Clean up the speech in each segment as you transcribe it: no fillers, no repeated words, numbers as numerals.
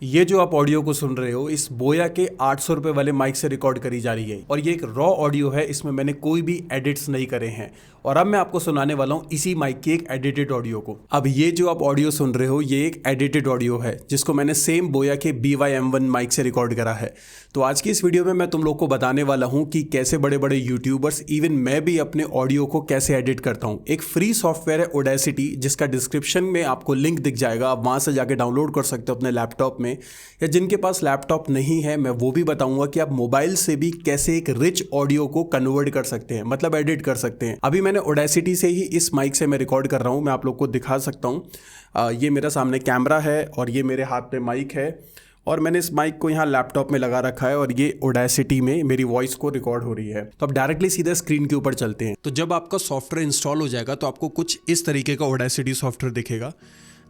ये जो आप ऑडियो को सुन रहे हो इस बोया के 800 रुपए वाले माइक से रिकॉर्ड करी जा रही है और ये एक रॉ ऑडियो है। इसमें मैंने कोई भी एडिट्स नहीं करे हैं और अब मैं आपको सुनाने वाला हूँ इसी माइक की एक एडिटेड ऑडियो को। अब ये जो आप ऑडियो सुन रहे हो ये एक एडिटेड ऑडियो है जिसको मैंने सेम बोया के BY-M1 माइक से रिकॉर्ड करा है। तो आज की इस वीडियो में मैं तुम लोग को बताने वाला हूँ कि कैसे बड़े बड़े यूट्यूबर्स इवन मैं भी अपने ऑडियो को कैसे एडिट करता हूँ। एक फ्री सॉफ्टवेयर है ऑडेसिटी जिसका डिस्क्रिप्शन में आपको लिंक दिख जाएगा, आप वहाँ से जाके डाउनलोड कर सकते हो अपने लैपटॉप में, या जिनके पास लैपटॉप नहीं है मैं वो भी बताऊंगा कि आप मोबाइल से भी कैसे एक रिच ऑडियो को कन्वर्ट कर सकते हैं, मतलब एडिट कर सकते हैं। अभी मैंने ऑडेसिटी से ही इस माइक से मैं रिकॉर्ड कर रहा हूं, मैं आप लोग को दिखा सकता हूं। ये मेरा सामने कैमरा है और ये मेरे हाथ पे माइक है और मैंने इस माइक को यहाँ लैपटॉप में लगा रखा है और ये ऑडेसिटी में मेरी वॉइस को रिकॉर्ड हो रही है। तो अब डायरेक्टली सीधा स्क्रीन के ऊपर चलते हैं। तो जब आपका सॉफ्टवेयर इंस्टॉल हो जाएगा तो आपको कुछ इस तरीके का ऑडेसिटी सॉफ्टवेयर दिखेगा।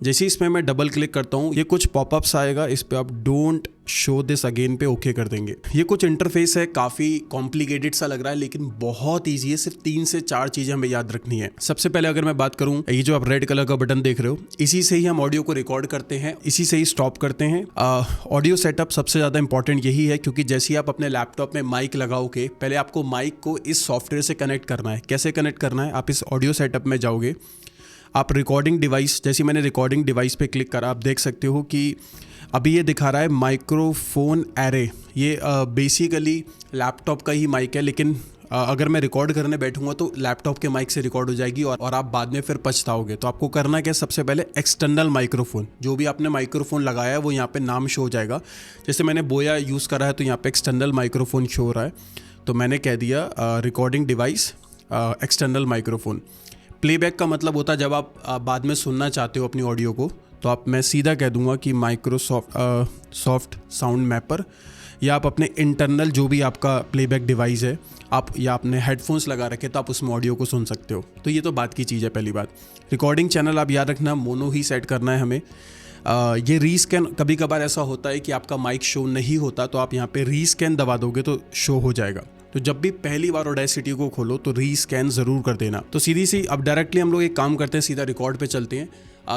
जैसे इसमें मैं डबल क्लिक करता हूँ ये कुछ पॉपअप्स आएगा, इस पे आप डोंट शो दिस अगेन पे ओके कर देंगे। ये कुछ इंटरफेस है, काफ़ी कॉम्प्लिकेटेड सा लग रहा है लेकिन बहुत ईजी है। सिर्फ 3 से 4 चीज़ें हमें याद रखनी है। सबसे पहले अगर मैं बात करूँ, ये जो आप रेड कलर का बटन देख रहे हो इसी से ही हम ऑडियो को रिकॉर्ड करते हैं, इसी से ही स्टॉप करते हैं। ऑडियो सेटअप सबसे ज़्यादा इंपॉर्टेंट यही है क्योंकि जैसे ही आप अपने लैपटॉप में माइक लगाओगे पहले आपको माइक को इस सॉफ्टवेयर से कनेक्ट करना है। कैसे कनेक्ट करना है, आप इस ऑडियो सेटअप में जाओगे, आप रिकॉर्डिंग डिवाइस, जैसे मैंने रिकॉर्डिंग डिवाइस पे क्लिक करा, आप देख सकते हो कि अभी ये दिखा रहा है माइक्रोफोन एरे। ये बेसिकली लैपटॉप का ही माइक है लेकिन अगर मैं रिकॉर्ड करने बैठूंगा तो लैपटॉप के माइक से रिकॉर्ड हो जाएगी और आप बाद में फिर पछताओगे। तो आपको करना क्या, सबसे पहले एक्सटर्नल माइक्रोफोन, जो भी आपने माइक्रोफोन लगाया है वो यहाँ पे नाम शो हो जाएगा। जैसे मैंने बोया यूज़ करा है तो यहाँ पे एक्सटर्नल माइक्रोफोन शो हो रहा है, तो मैंने कह दिया recording device external microphone. Playback का मतलब होता है जब आप बाद में सुनना चाहते हो अपनी ऑडियो को, तो आप मैं सीधा कह दूंगा कि सॉफ्ट साउंड मैपर, या आप अपने इंटरनल जो भी आपका प्लेबैक डिवाइस है आप, या आपने हेडफोन्स लगा रखे तो आप उसमें ऑडियो को सुन सकते हो। तो ये तो बात की चीज़ है। पहली बात, रिकॉर्डिंग चैनल आप याद रखना मोनो ही सेट करना है हमें। ये रीस्कैन, कभी कभार ऐसा होता है कि आपका माइक शो नहीं होता तो आप यहाँ पे रीस्कैन दबा दोगे तो शो हो जाएगा। तो जब भी पहली बार ऑडेसिटी को खोलो तो रीस्कैन ज़रूर कर देना। तो सीधी सी अब डायरेक्टली हम लोग एक काम करते हैं, सीधा रिकॉर्ड पे चलते हैं।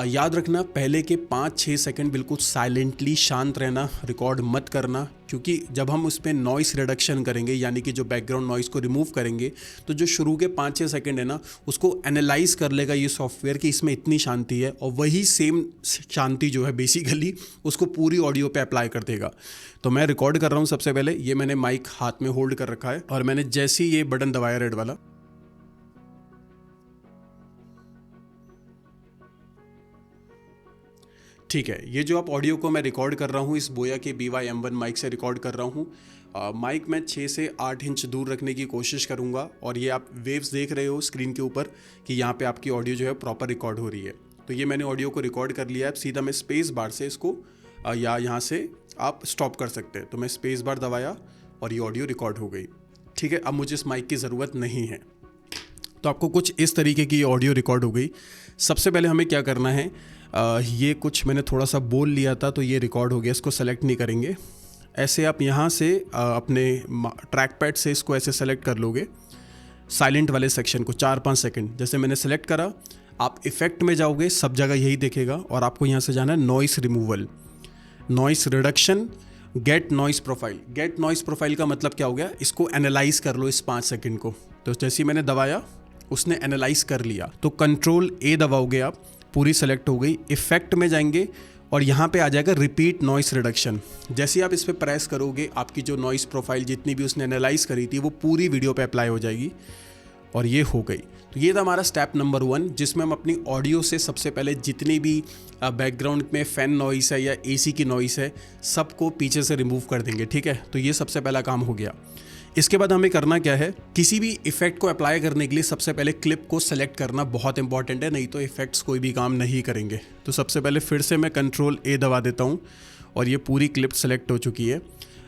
याद रखना पहले के 5-6 सेकंड बिल्कुल साइलेंटली शांत रहना, रिकॉर्ड मत करना, क्योंकि जब हम उस पर नॉइस रिडक्शन करेंगे यानी कि जो बैकग्राउंड नॉइस को रिमूव करेंगे तो जो शुरू के 5-6 सेकंड है ना उसको एनालाइज कर लेगा ये सॉफ्टवेयर कि इसमें इतनी शांति है और वही सेम शांति जो है बेसिकली उसको पूरी ऑडियो पे अप्लाई कर देगा। तो मैं रिकॉर्ड कर रहा हूँ। सबसे पहले ये मैंने माइक हाथ में होल्ड कर रखा है और मैंने जैसे ही ये बटन दबाया रेड वाला, ठीक है, ये जो आप ऑडियो को मैं रिकॉर्ड कर रहा हूँ इस बोया के BY-M1 माइक से रिकॉर्ड कर रहा हूँ। माइक मैं 6 से 8 इंच दूर रखने की कोशिश करूँगा और ये आप वेव्स देख रहे हो स्क्रीन के ऊपर कि यहाँ पे आपकी ऑडियो जो है प्रॉपर रिकॉर्ड हो रही है। तो ये मैंने ऑडियो को रिकॉर्ड कर लिया है। सीधा मैं स्पेस बार से इसको या यहाँ से आप स्टॉप कर सकते हैं। तो मैं स्पेस बार दबाया और ये ऑडियो रिकॉर्ड हो गई। ठीक है, अब मुझे इस माइक की ज़रूरत नहीं है। तो आपको कुछ इस तरीके की ऑडियो रिकॉर्ड हो गई। सबसे पहले हमें क्या करना है, ये कुछ मैंने थोड़ा सा बोल लिया था तो ये रिकॉर्ड हो गया, इसको सेलेक्ट नहीं करेंगे। ऐसे आप यहाँ से अपने ट्रैक पैड से इसको ऐसे सेलेक्ट कर लोगे, साइलेंट वाले सेक्शन को 4-5 सेकंड। जैसे मैंने सेलेक्ट करा, आप इफेक्ट में जाओगे, सब जगह यही देखेगा और आपको यहाँ से जाना है noise removal, noise reduction, get noise profile. Get noise profile का मतलब क्या हो गया, इसको एनालाइज कर लो इस 5 सेकंड को। तो जैसे ही मैंने दबाया उसने एनालाइज कर लिया, तो कंट्रोल A दबाओगे आप, पूरी सेलेक्ट हो गई। इफेक्ट में जाएंगे और यहाँ पे आ जाएगा रिपीट नॉइस रिडक्शन। जैसे ही आप इस पर प्रेस करोगे आपकी जो नॉइस प्रोफाइल जितनी भी उसने एनालाइज करी थी वो पूरी वीडियो पे अप्लाई हो जाएगी और ये हो गई। तो ये था हमारा स्टेप नंबर 1 जिसमें हम अपनी ऑडियो से सबसे पहले जितनी भी बैकग्राउंड में फ़ैन नॉइस है या AC की नॉइस है सबको पीछे से रिमूव कर देंगे। ठीक है, तो ये सबसे पहला काम हो गया। इसके बाद हमें करना क्या है, किसी भी इफेक्ट को अप्लाई करने के लिए सबसे पहले क्लिप को सेलेक्ट करना बहुत इंपॉर्टेंट है, नहीं तो इफेक्ट्स कोई भी काम नहीं करेंगे। तो सबसे पहले फिर से मैं कंट्रोल A दबा देता हूँ और ये पूरी क्लिप सेलेक्ट हो चुकी है।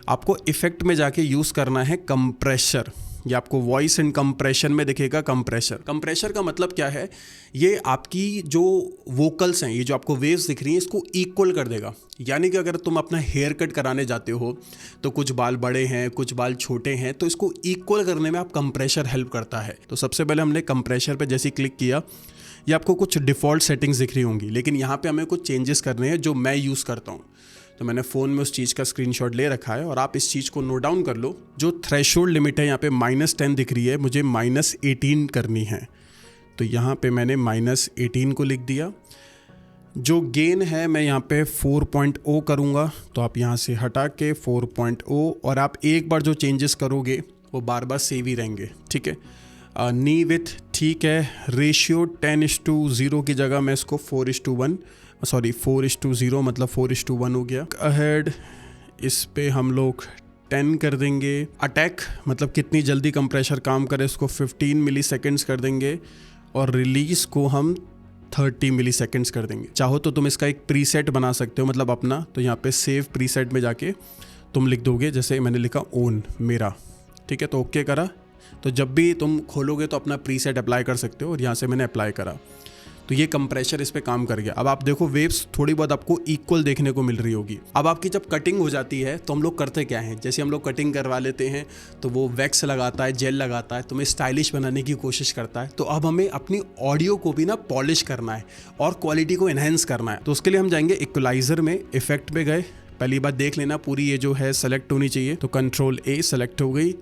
आपको इफेक्ट में जाके यूज़ करना है कंप्रेशर। ये आपको वॉइस एंड कंप्रेशन में दिखेगा कंप्रेशर। कंप्रेशर का मतलब क्या है, ये आपकी जो वोकल्स हैं, ये जो आपको वेव्स दिख रही हैं इसको इक्वल कर देगा। यानी कि अगर तुम अपना हेयर कट कराने जाते हो तो कुछ बाल बड़े हैं कुछ बाल छोटे हैं, तो इसको इक्वल करने में आप कंप्रेशर हेल्प करता है। तो सबसे पहले हमने कंप्रेशर पे जैसे क्लिक किया, ये आपको कुछ डिफ़ॉल्ट सेटिंग्स दिख रही होंगी, लेकिन यहाँ पे हमें कुछ चेंजेस करने हैं जो मैं यूज़ करता हूँ। तो तो मैंने फ़ोन में उस चीज़ का स्क्रीनशॉट ले रखा है और आप इस चीज़ को नोट डाउन कर लो। जो थ्रेशोल्ड लिमिट है यहाँ पे -10 दिख रही है, मुझे -18 करनी है, तो यहाँ पे मैंने -18 को लिख दिया। जो गेन है मैं यहाँ पे 4.0 करूँगा, तो आप यहाँ से हटा के 4.0, और आप एक बार जो चेंजेस करोगे वो बार बार सेव ही रहेंगे, ठीक है। नी विथ ठीक है, रेशियो 10:0 की जगह मैं इसको 4:1 4:0 मतलब 4:1 हो गया। अहेड इस पे हम लोग 10 कर देंगे। अटैक मतलब कितनी जल्दी कंप्रेशर काम करे उसको 15 मिली सेकेंड्स कर देंगे, और रिलीज़ को हम 30 मिली सेकेंड्स कर देंगे। चाहो तो तुम इसका एक प्रीसेट बना सकते हो, मतलब अपना, तो यहाँ पे सेव प्रीसेट में जाके तुम लिख दोगे, जैसे मैंने लिखा ओन मेरा, ठीक है, तो ओके करा। तो जब भी तुम खोलोगे तो अपना प्रीसेट अप्लाई कर सकते हो, और यहाँ से मैंने अप्लाई करा तो ये कंप्रेशर इस पे काम कर गया। अब आप देखो वेव्स थोड़ी बहुत आपको इक्वल देखने को मिल रही होगी। अब आपकी जब कटिंग हो जाती है तो हम लोग करते क्या हैं, जैसे हम लोग कटिंग करवा लेते हैं तो वो वैक्स लगाता है, जेल लगाता है, तुम्हें स्टाइलिश बनाने की कोशिश करता है। तो अब हमें अपनी ऑडियो को भी ना पॉलिश करना है और क्वालिटी को एनहेंस करना है। तो उसके लिए हम जाएंगे इक्वलाइजर में, इफेक्ट पे गए, पहली बात देख लेना पूरी ये जो है सेलेक्ट होनी चाहिए, तो Ctrl+A सेलेक्ट हो गई।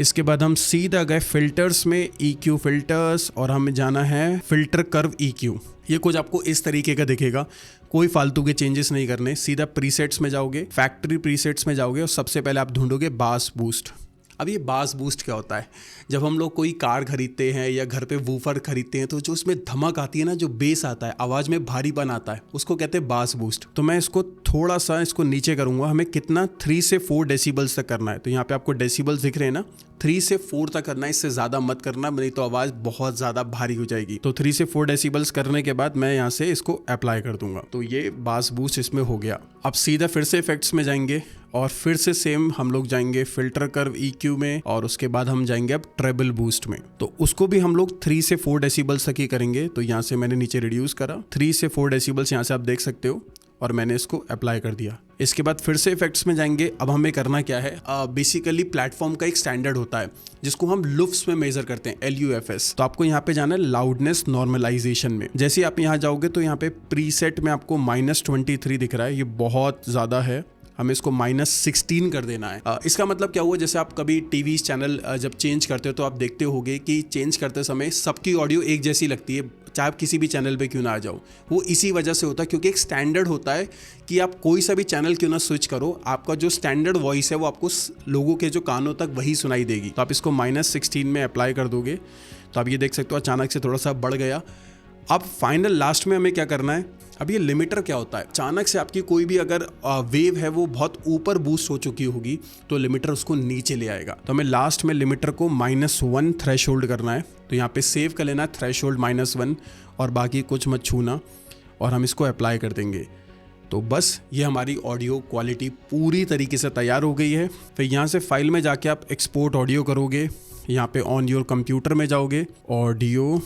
इसके बाद हम सीधा गए फिल्टर्स में, EQ फिल्टर्स, और हमें जाना है फिल्टर कर्व EQ। ये कुछ आपको इस तरीके का दिखेगा, कोई फालतू के चेंजेस नहीं करने। सीधा प्रीसेट्स में जाओगे, फैक्ट्री प्रीसेट्स में जाओगे, और सबसे पहले आप ढूंढोगे बास बूस्ट। अब ये बास बूस्ट क्या होता है, जब हम लोग कोई कार खरीदते हैं या घर पे वूफर खरीदते हैं तो जो उसमें धमक आती है ना, जो बेस आता है, आवाज़ में भारीपन आता है, उसको कहते हैं बास बूस्ट। तो मैं इसको थोड़ा सा इसको नीचे करूँगा। हमें कितना 3 से 4 डेसिबल्स तक करना है, तो यहाँ पे आपको डेसिबल्स दिख रहे हैं ना, 3 से 4 तक करना है, इससे ज़्यादा मत करना, नहीं तो आवाज़ बहुत ज़्यादा भारी हो जाएगी। तो 3 से 4 डेसिबल्स करने के बाद मैं यहाँ से इसको अप्लाई कर दूंगा, तो ये बास बूस्ट इसमें हो गया। अब सीधा फिर से इफेक्ट्स में जाएंगे और फिर से सेम हम लोग जाएंगे फिल्टर कर्व EQ में, और उसके बाद हम जाएंगे अब ट्रेबल बूस्ट में। तो उसको भी हम लोग 3 से 4 डेसिबल्स तक ही करेंगे। तो यहाँ से मैंने नीचे रिड्यूस करा 3 से 4 डेसिबल्स, यहाँ से आप देख सकते हो, और मैंने इसको अप्लाई कर दिया। इसके बाद फिर से इफेक्ट्स में जाएंगे। अब हमें करना क्या है, बेसिकली प्लेटफॉर्म का एक स्टैंडर्ड होता है जिसको हम लुफ्स में मेजर करते हैं, LUFS। तो आपको यहाँ पे जाना है लाउडनेस नॉर्मलाइजेशन में। जैसे आप यहाँ जाओगे तो यहाँ पे प्रीसेट में आपको -23 दिख रहा है, ये बहुत ज़्यादा है, हमें इसको -16 कर देना है। इसका मतलब क्या हुआ, जैसे आप कभी टीवी चैनल जब चेंज करते हो तो आप देखते होगे कि चेंज करते समय सबकी ऑडियो एक जैसी लगती है, चाहे आप किसी भी चैनल पे क्यों ना आ जाओ। वो इसी वजह से होता है, क्योंकि एक स्टैंडर्ड होता है कि आप कोई सा भी चैनल क्यों ना स्विच करो, आपका जो स्टैंडर्ड वॉइस है वो आपको लोगों के जो कानों तक वही सुनाई देगी। तो आप इसको -16 में अप्लाई कर दोगे तो आप ये देख सकते हो अचानक से थोड़ा सा बढ़ गया। अब फाइनल लास्ट में हमें क्या करना है, अब ये लिमिटर क्या होता है, अचानक से आपकी कोई भी अगर वेव है वो बहुत ऊपर बूस्ट हो चुकी होगी तो लिमिटर उसको नीचे ले आएगा। तो हमें लास्ट में लिमिटर को -1 थ्रेशोल्ड करना है, तो यहाँ पे सेव कर लेना थ्रेशोल्ड -1, और बाकी कुछ मत छूना, और हम इसको अप्लाई कर देंगे। तो बस ये हमारी ऑडियो क्वालिटी पूरी तरीके से तैयार हो गई है। फिर यहाँ से फाइल में जाके आप एक्सपोर्ट ऑडियो करोगे, यहाँ पे ऑन योर कंप्यूटर में जाओगे, ऑडियो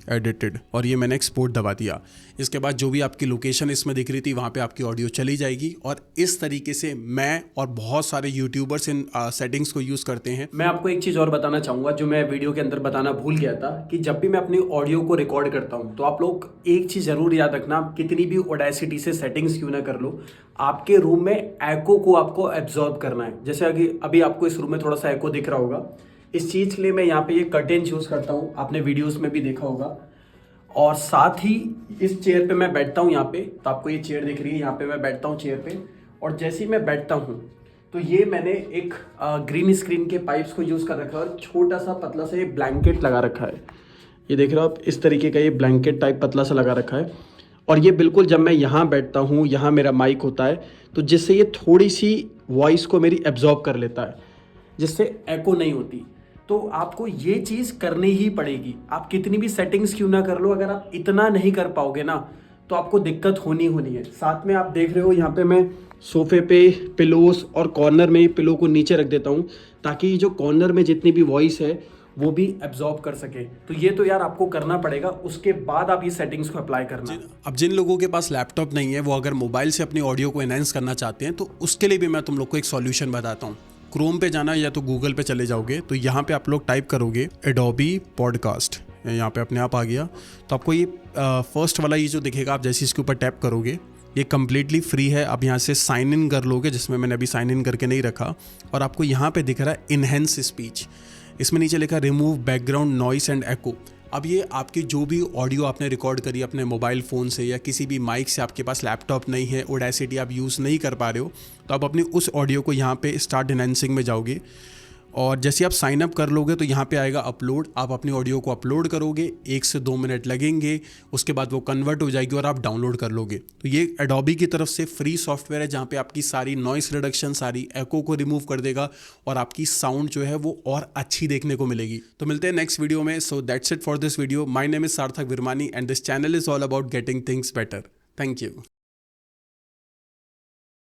एडिटेड, और ये मैंने एक्सपोर्ट दबा दिया। इसके बाद जो भी आपकी लोकेशन इसमें दिख रही थी वहाँ पे आपकी ऑडियो चली जाएगी। और इस तरीके से मैं और बहुत सारे यूट्यूबर्स इन सेटिंग्स को यूज़ करते हैं। मैं आपको एक चीज़ और बताना चाहूँगा जो मैं वीडियो के अंदर बताना भूल गया था, कि जब भी मैं अपनी ऑडियो को रिकॉर्ड करता हूँ तो आप लोग एक चीज़ ज़रूर याद रखना, कितनी भी ऑडेसिटी से सेटिंग्स क्यों ना कर लो, आपके रूम में एको को आपको एब्जॉर्ब करना है। जैसे अभी आपको इस रूम में थोड़ा सा एको दिख रहा होगा, इस चीज़ के लिए मैं यहाँ पे ये कर्टेन यूज़ करता हूँ, आपने वीडियोस में भी देखा होगा। और साथ ही इस चेयर पे मैं बैठता हूँ यहाँ पे, तो आपको ये चेयर दिख रही है, यहाँ पे मैं बैठता हूँ चेयर पे, और जैसे ही मैं बैठता हूँ तो ये मैंने एक ग्रीन स्क्रीन के पाइप्स को यूज़ कर रखा है, और छोटा सा पतला सा ये ब्लैंकेट लगा रखा है। ये देख रहे हो आप, इस तरीके का ये ब्लैंकेट टाइप पतला सा लगा रखा है। और ये बिल्कुल जब मैं यहाँ बैठता हूँ, यहाँ मेरा माइक होता है, तो जिससे ये थोड़ी सी वॉइस को मेरी एब्जॉर्ब कर लेता है, जिससे एको नहीं होती। तो आपको ये चीज़ करनी ही पड़ेगी, आप कितनी भी सेटिंग्स क्यों ना कर लो, अगर आप इतना नहीं कर पाओगे ना तो आपको दिक्कत होनी है। साथ में आप देख रहे हो यहाँ पे मैं सोफे पे पिलोस और कॉर्नर में पिलो को नीचे रख देता हूँ, ताकि जो कॉर्नर में जितनी भी वॉइस है वो भी एब्जॉर्ब कर सके। तो ये तो यार आपको करना पड़ेगा, उसके बाद आप ये सेटिंग्स को अप्लाई करना। अब जिन लोगों के पास लैपटॉप नहीं है, वो अगर मोबाइल से अपनी ऑडियो को एनहेंस करना चाहते हैं, तो उसके लिए भी मैं तुम लोग को एक सॉल्यूशन बताता हूँ। क्रोम पे जाना या तो गूगल पे चले जाओगे, तो यहाँ पे आप लोग टाइप करोगे एडोबी पॉडकास्ट, यहाँ पे अपने आप आ गया। तो आपको ये फर्स्ट वाला ये जो दिखेगा, आप जैसे इसके ऊपर टैप करोगे ये कम्प्लीटली फ्री है। आप यहाँ से साइन इन कर लोगे, जिसमें मैंने अभी साइन इन करके नहीं रखा, और आपको यहाँ पे दिख रहा है इनहेंस स्पीच। इसमें नीचे लिखा रिमूव बैकग्राउंड नॉइस एंड एको। अब ये आपकी जो भी ऑडियो आपने रिकॉर्ड करी अपने मोबाइल फ़ोन से या किसी भी माइक से, आपके पास लैपटॉप नहीं है, ऑडेसिटी आप यूज़ नहीं कर पा रहे हो, तो आप अपनी उस ऑडियो को यहाँ पे स्टार्ट एनहेंसिंग में जाओगे, और जैसे आप साइन अप कर लोगे तो यहाँ पे आएगा अपलोड। आप अपनी ऑडियो को अपलोड करोगे, 1 से 2 मिनट लगेंगे, उसके बाद वो कन्वर्ट हो जाएगी और आप डाउनलोड कर लोगे। तो ये एडोबी की तरफ से फ्री सॉफ्टवेयर है, जहाँ पे आपकी सारी नॉइस रिडक्शन, सारी एको को रिमूव कर देगा और आपकी साउंड जो है वो और अच्छी देखने को मिलेगी। तो मिलते हैं नेक्स्ट वीडियो में। So that's it for this video. My name is Sarthak Virmani and this channel is all about getting things better. Thank you.